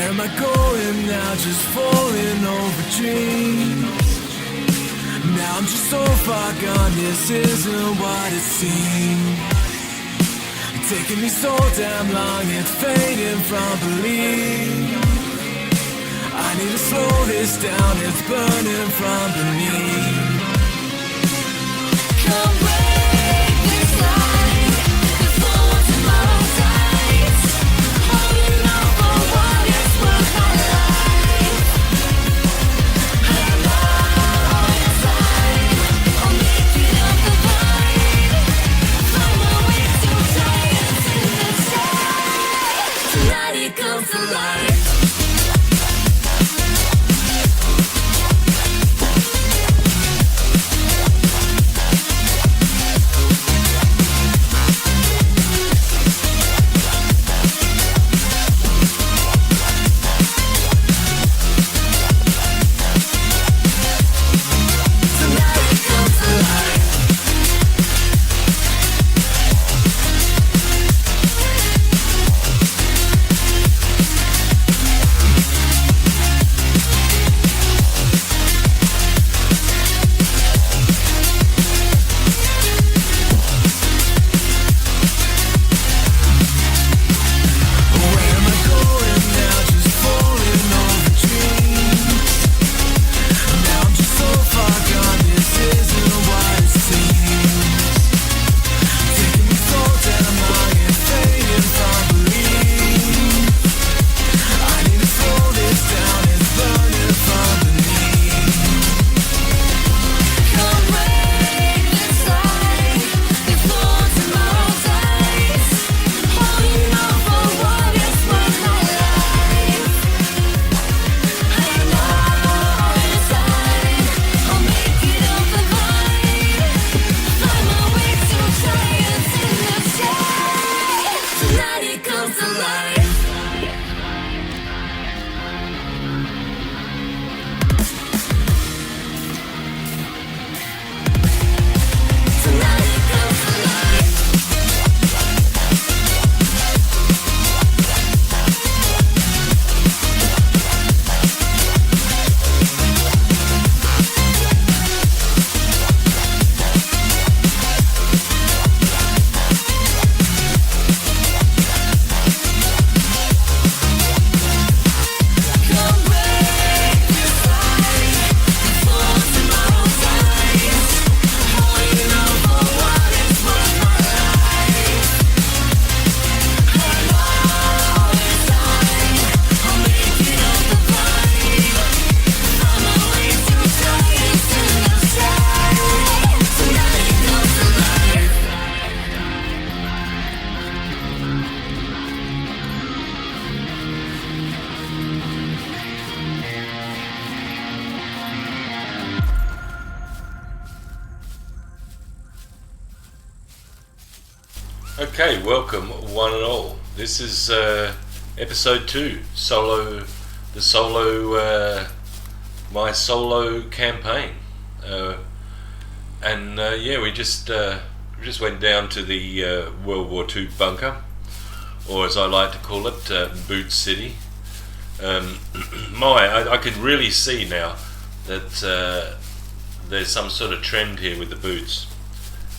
Where am I going now? Just falling over dreams. Now I'm just so far gone, this isn't what it seems. It's taking me so damn long, it's fading from belief. I need to slow this down, it's burning from beneath. Come break this line before tomorrow dies. Holding on for what is worth my life. I know inside I'll make it up the vine. Find my way to giants in the sky. Tonight it comes to life. Okay, welcome one and all. This is episode 2, my solo campaign, yeah, we just went down to the World War II bunker, or as I like to call it, Boot City. I can really see now that there's some sort of trend here with the boots.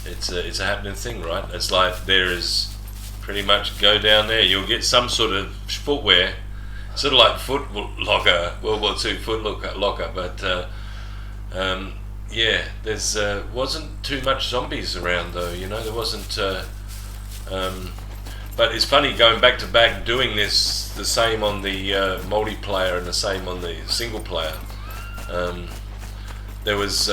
It's a happening thing, right? It's like there is pretty much go down there, you'll get some sort of footwear, sort of like Foot Locker, World War II Foot Locker, but yeah, there's wasn't too much zombies around though, you know, there wasn't, but it's funny going back to back doing this, the same on the multiplayer and the same on the single player. There was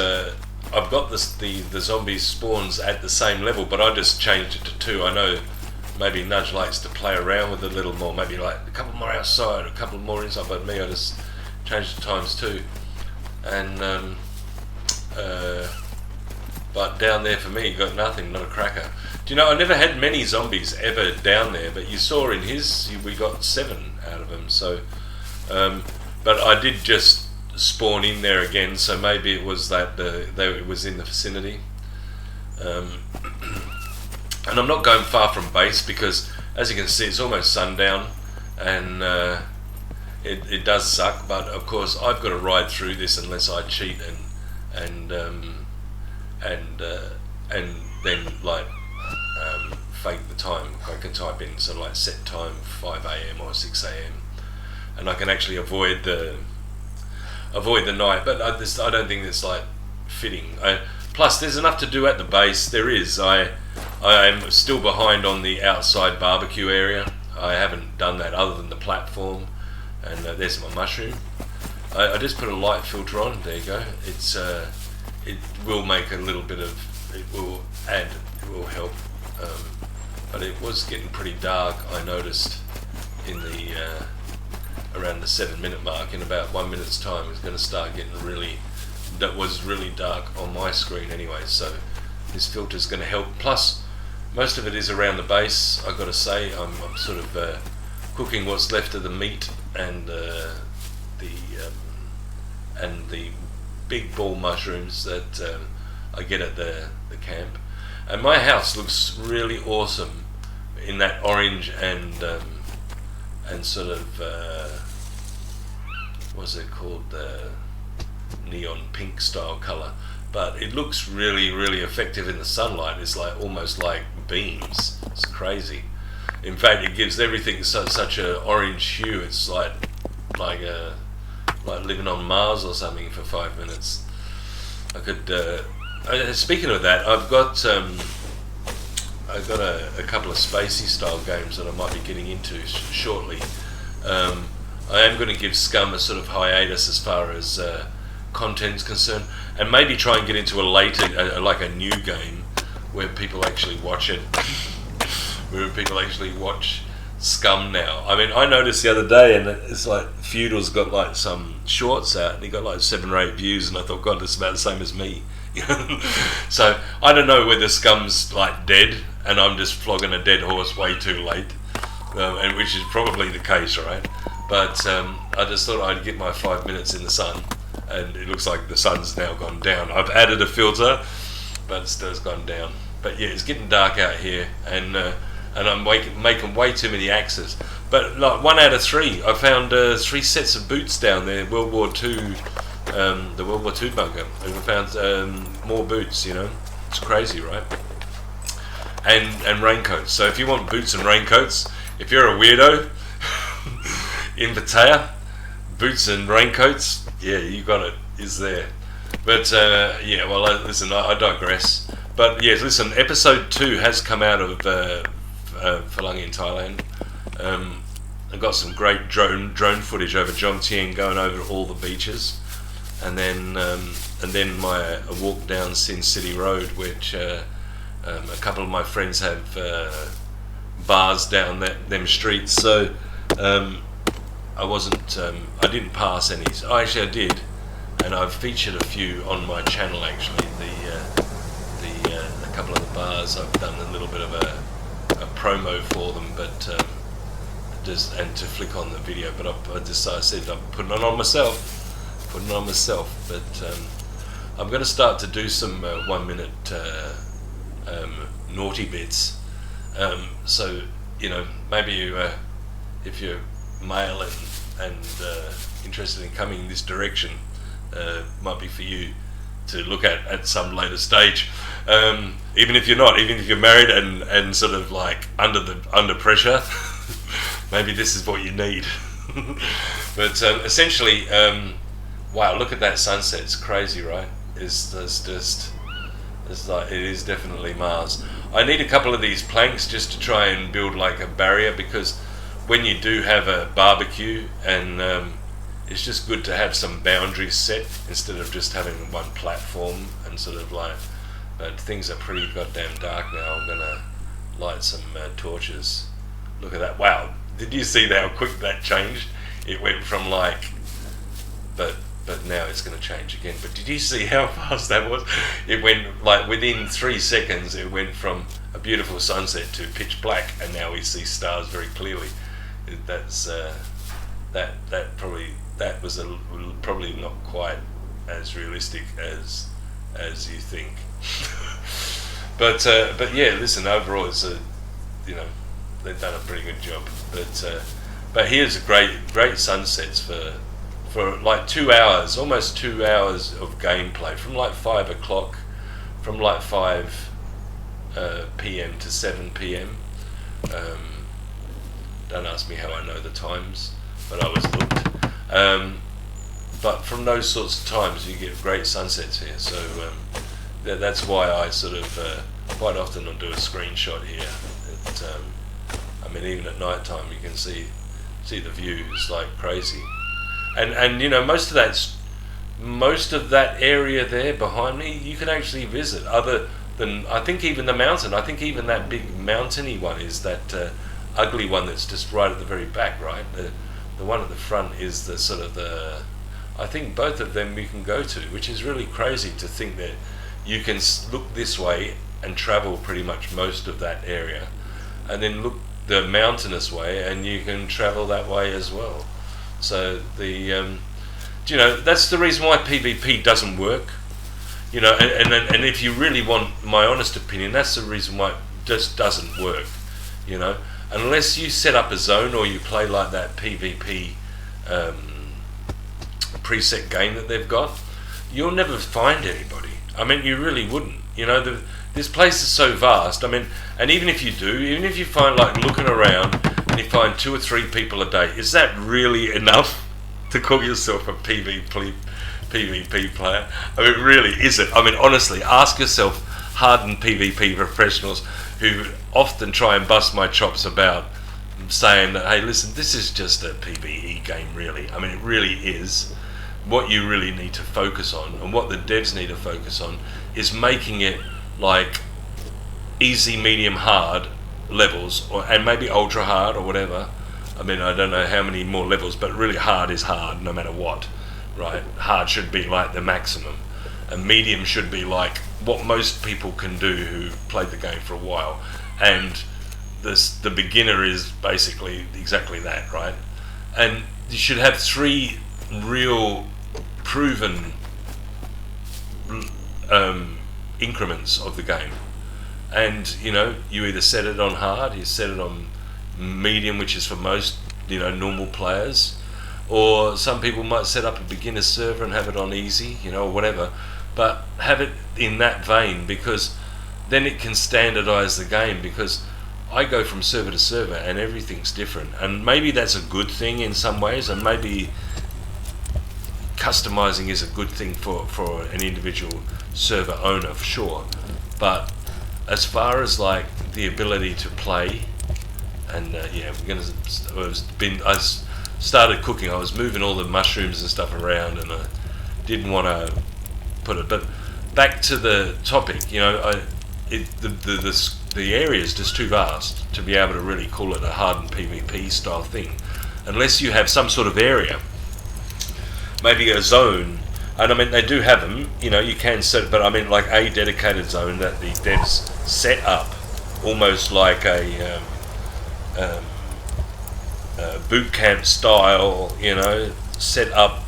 I've got the zombie spawns at the same level, but I just changed it to 2. I know maybe Nudge likes to play around with it a little more, maybe like a couple more outside, a couple more inside, but me, I just changed it to ×2. And but down there for me, you got nothing, not a cracker. Do you know, I never had many zombies ever down there, but you saw in his, we got 7 out of them, so but I did just spawn in there again, so maybe it was that it was in the vicinity. And I'm not going far from base because, as you can see, it's almost sundown, and it does suck, but of course I've got to ride through this unless I cheat and and then like fake the time. I can type in sort of like set time 5 a.m. or 6 a.m. and I can actually avoid the night. But I don't think it's like fitting. Plus, there's enough to do at the base. There is. I am still behind on the outside barbecue area. I haven't done that other than the platform. And there's my mushroom. I just put a light filter on. There you go. It's it will make a little bit of. It will help. But it was getting pretty dark. I noticed in the around the 7-minute mark. In about 1 minute's time, it's going to start getting really. That was really dark on my screen anyway. So this filter is going to help. Plus, most of it is around the base. I've got to say, I'm sort of cooking what's left of the meat and the big ball mushrooms that I get at the camp. And my house looks really awesome in that orange and sort of what's it called, the neon pink style colour. But it looks really, really effective in the sunlight. It's like almost like beams. It's crazy. In fact, it gives everything such a orange hue. It's like living on Mars or something for 5 minutes. I could. Speaking of that, I've got a couple of spacey style games that I might be getting into shortly. I am going to give Scum a sort of hiatus as far as content's concerned, and maybe try and get into a later, like a new game where people actually watch it. Where people actually watch Scum now. I mean, I noticed the other day, and it's like Feudal's got like some shorts out, and he got like 7 or 8 views, and I thought, God, it's about the same as me. So I don't know whether Scum's like dead, and I'm just flogging a dead horse way too late, and which is probably the case, right? But I just thought I'd get my 5 minutes in the sun, and it looks like the sun's now gone down. I've added a filter, but it still has gone down. But yeah, it's getting dark out here, and I'm making way too many axes. But like 1 out of 3, I found 3 sets of boots down there. World War II, the World War II bunker. And we found more boots. You know, it's crazy, right? And raincoats. So if you want boots and raincoats, if you're a weirdo in Pattaya, boots and raincoats, yeah, you got it. Is there? But yeah, well, listen, I digress. But yes, listen, episode 2 has come out of Phalangi in Thailand. I got some great drone footage over Jomtien, going over all the beaches, and then my walk down Sin City Road, which a couple of my friends have bars down them streets. So I didn't pass any. Oh, actually, I did, and I've featured a few on my channel. Actually, a couple of the bars, I've done a little bit of a promo for them, but just and to flick on the video. But I said I'm putting it on myself. But I'm going to start to do some 1 minute naughty bits. So you know, maybe if you're male and interested in coming in this direction, might be for you to look at some later stage. Even if you're not, even if you're married and sort of like under pressure, maybe this is what you need. But essentially, wow, look at that sunset. It's crazy, right? It's like, it is definitely Mars. I need a couple of these planks just to try and build like a barrier, because when you do have a barbecue, and it's just good to have some boundaries set instead of just having one platform and sort of like. But things are pretty goddamn dark now. I'm gonna light some torches. Look at that! Wow, did you see how quick that changed? It went from like, but now it's gonna change again. But did you see how fast that was? It went like within 3 seconds. It went from a beautiful sunset to pitch black, and now we see stars very clearly. That's that was probably not quite as realistic as you think. But yeah, listen, overall it's you know, they've done a pretty good job. But But here's a great sunsets for like 2 hours, almost 2 hours of gameplay from like 5 o'clock, from like 5 p.m. to 7 p.m. Don't ask me how I know the times, but I was looked. But from those sorts of times, you get great sunsets here. So that's why I sort of quite often I'll do a screenshot here. I mean, even at night time, you can see the views like crazy. And you know, most of that area there behind me, you can actually visit. Other than, I think, even the mountain. I think even that big mountainy one is that ugly one that's just right at the very back, right? The one at the front is the sort of the. I think both of them you can go to, which is really crazy to think that you can look this way and travel pretty much most of that area, and then look the mountainous way and you can travel that way as well. So you know, that's the reason why PvP doesn't work. You know, and if you really want my honest opinion, that's the reason why it just doesn't work. You know, unless you set up a zone or you play like that PvP preset game that they've got, you'll never find anybody. I mean, you really wouldn't. You know, this place is so vast. I mean, and even if you do, even if you find, like, looking around and you find 2 or 3 people a day, is that really enough to call yourself a PvP player? I mean, really, is it? I mean, honestly, ask yourself, hardened PvP professionals who often try and bust my chops about saying that, hey, listen, this is just a PvE game, really. I mean, it really is. What you really need to focus on, and what the devs need to focus on, is making it like easy, medium, hard levels, and maybe ultra hard or whatever. I mean, I don't know how many more levels, but really hard is hard no matter what, right? Hard should be like the maximum, and medium should be like what most people can do who played the game for a while, and the beginner is basically exactly that, right? And you should have 3 real proven increments of the game, and you know, you either set it on hard, you set it on medium, which is for most, you know, normal players, or some people might set up a beginner server and have it on easy, you know, or whatever, but have it in that vein, because then it can standardize the game. Because I go from server to server and everything's different, and maybe that's a good thing in some ways, and maybe customizing is a good thing for an individual server owner, for sure. But as far as like the ability to play, and yeah, I started cooking. I was moving all the mushrooms and stuff around, and I didn't want to put it. But back to the topic, you know, the area is just too vast to be able to really call it a hardened PvP style thing, unless you have some sort of area. Maybe a zone, and I mean, they do have them, you know, you can set, but I mean like a dedicated zone that the devs set up, almost like a boot camp style, you know, set up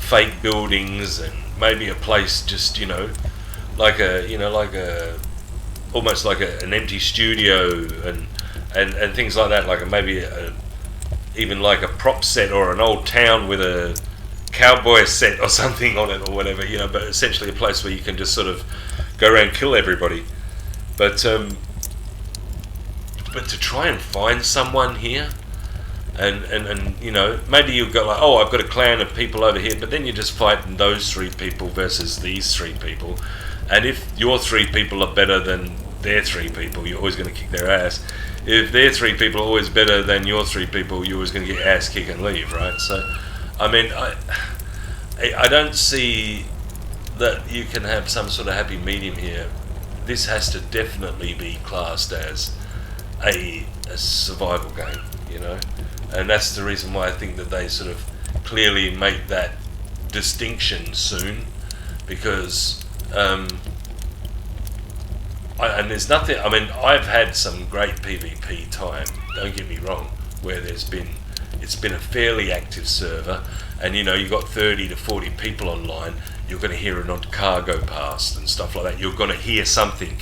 fake buildings, and maybe a place just, you know, like almost like an empty studio, and things like that, like maybe even like a prop set or an old town with a cowboy set or something on it or whatever, you know, but essentially a place where you can just sort of go around and kill everybody. But to try and find someone here, and you know, maybe you'll go like, oh, I've got a clan of people over here, but then you're just fighting those 3 people versus these 3 people, and if your 3 people are better than their 3 people, you're always going to kick their ass. If their 3 people are always better than your 3 people, you're always going to get ass kick and leave, right? So I mean, I don't see that you can have some sort of happy medium here. This has to definitely be classed as a survival game, you know, and that's the reason why I think that they sort of clearly make that distinction soon, because and there's nothing. I mean, I've had some great PvP time. Don't get me wrong, where it's been a fairly active server, and you know, you've got 30 to 40 people online. You're going to hear an odd car go past and stuff like that. You're going to hear something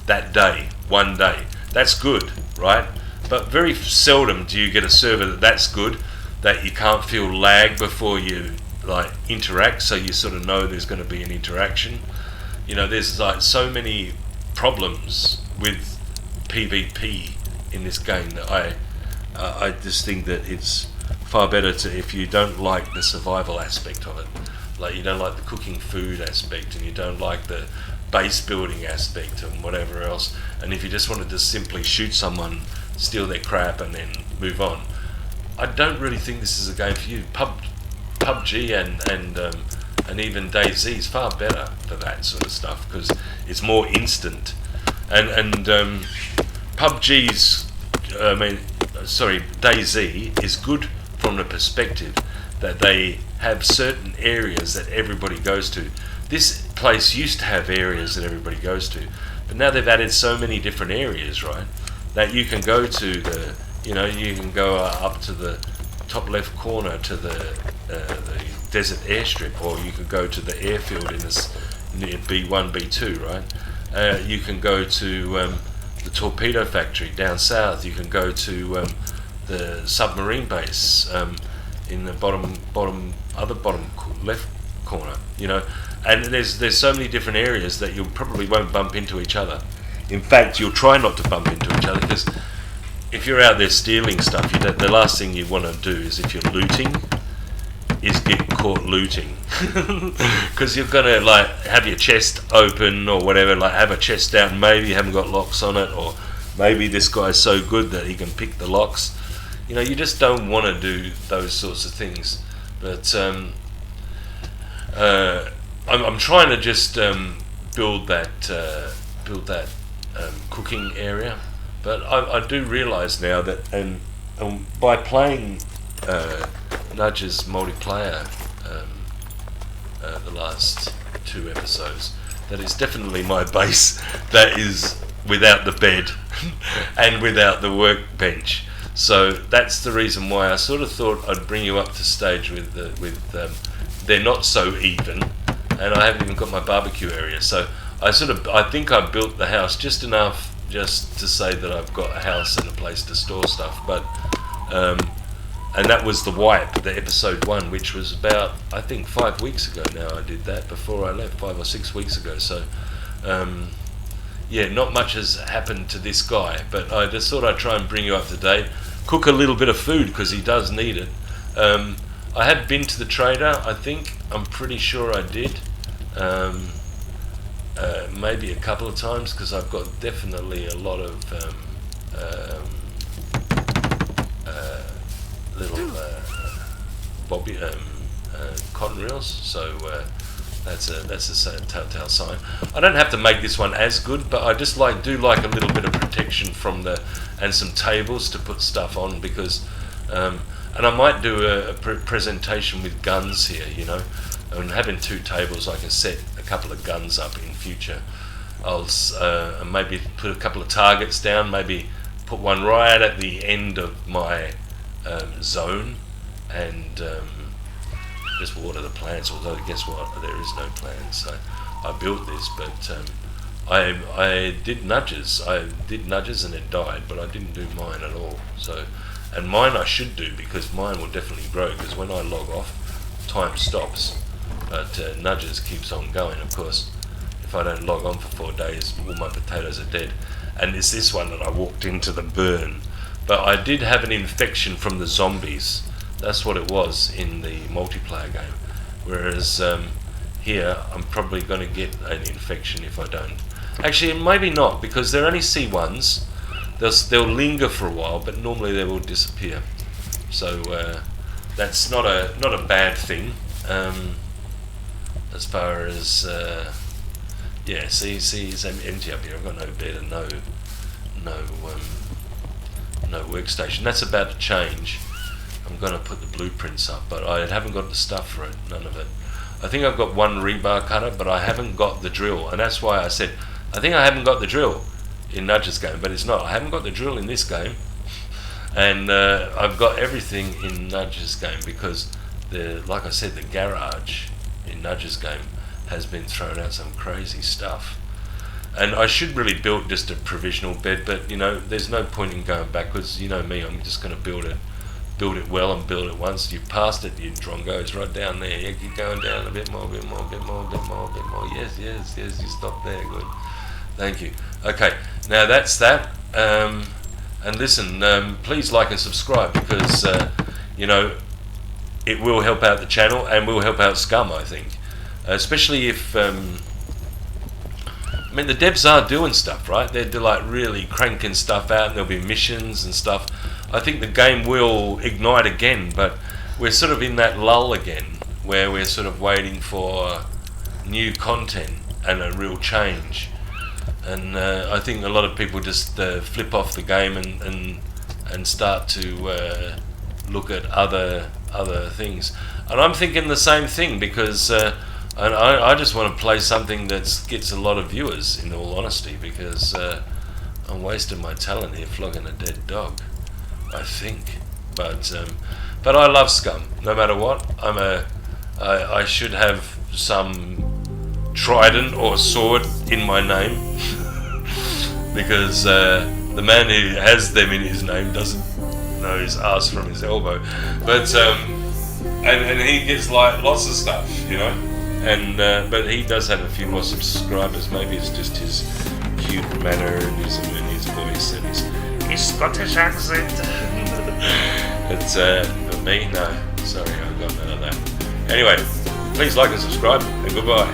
that day, one day. That's good, right? but very seldom do you get a server that's good, that you can't feel lag before you like interact, so you sort of know there's going to be an interaction. There's like so many problems with PvP in this game that I just think that it's far better to, if you don't like the survival aspect of it, like you don't like the cooking food aspect, and you don't like the base building aspect and whatever else, and if you just wanted to simply shoot someone, steal their crap and then move on, I don't really think this is a game for you. PUBG and even DayZ is far better for that sort of stuff because it's more instant, and PUBG's DayZ is good from the perspective that they have certain areas that everybody goes to. This place used to have areas that everybody goes to, but now they've added so many different areas, right, that you can go to you can go up to the top left corner to the desert airstrip, or you could go to the airfield in this near B1, B2, right? You can go to the torpedo factory down south. You can go to the submarine base in the bottom left corner. And there's so many different areas that you probably won't bump into each other. In fact, you'll try not to bump into each other, because if you're out there stealing stuff, the last thing you want to do is, if you're looting, is get caught looting, because you're gonna like have your chest open or whatever, like have a chest out, and maybe you haven't got locks on it, or maybe this guy's so good that he can pick the locks. You just don't want to do those sorts of things. But I'm trying to just build that cooking area. But I do realise now that, and by playing Nudge's multiplayer the last 2 episodes, that is definitely my base that is without the bed and without the workbench. So that's the reason why I sort of thought I'd bring you up to stage with they're not so even, and I haven't even got my barbecue area. So I think I built the house just enough just to say that I've got a house and a place to store stuff. But and that was the wipe, the episode 1, which was about, I think, 5 weeks ago now. I did that before I left, 5 or 6 weeks ago. So yeah, not much has happened to this guy, but I just thought I'd try and bring you up to date, cook a little bit of food because he does need it. I had been to the trader, I'm pretty sure I did, maybe a couple of times, because I've got definitely a lot of little cotton reels, so that's a telltale sign. I don't have to make this one as good, but I just do like a little bit of protection from and some tables to put stuff on, because and I might do a presentation with guns here, and having 2 tables, I can set a couple of guns up in future. I'll maybe put a couple of targets down, maybe put one right at the end of my zone, and just water the plants, although guess what, there is no plants. So I built this, but I did nudges and it died, but I didn't do mine at all. So, and mine I should do, because mine will definitely grow, because when I log off, time stops, but nudges keeps on going. Of course, if I don't log on for 4 days, all my potatoes are dead. And it's this one that I walked into the burn, but I did have an infection from the zombies. That's what it was in the multiplayer game, whereas here I'm probably going to get an infection if I don't. Actually, maybe not, because they're only C1s. They'll linger for a while, but normally they will disappear. So that's not a bad thing. As far as yeah, see, it's empty up here. I've got no bed and no workstation. That's about to change. I'm going to put the blueprints up, but I haven't got the stuff for it, none of it. I think I've got 1 rebar cutter, but I haven't got the drill, and that's why I said, I think I haven't got the drill in Nudge's game, but it's not. I haven't got the drill in this game, and I've got everything in Nudge's game, because, like I said, the garage in Nudge's game has been throwing out some crazy stuff. And I should really build just a provisional bed, but you know, there's no point in going backwards. You know me, I'm just going to build it well and build it once. You've passed it, you drongos, right down there. Yeah, keep going down a bit more, bit more, bit more, bit more, bit more. Yes, yes, yes, you stop there, good. Thank you. Okay, now that's that. And listen, please like and subscribe because, you know, it will help out the channel and will help out Scum, I think. Especially if, I mean, the devs are doing stuff, right? They're like really cranking stuff out, and there'll be missions and stuff. I think the game will ignite again, but we're sort of in that lull again, where we're sort of waiting for new content and a real change. And I think a lot of people just flip off the game and start to look at other things. And I'm thinking the same thing because I just want to play something that gets a lot of viewers, in all honesty, because I'm wasting my talent here flogging a dead dog, I think. But I love Scum, no matter what. I should have some trident or sword in my name because the man who has them in his name doesn't know his ass from his elbow. But and he gets like lots of stuff, you know. And but he does have a few more subscribers. Maybe it's just his cute manner and his voice and his Scottish accent. But for me, no. Sorry, I've got none of that. Anyway, please like and subscribe, and goodbye.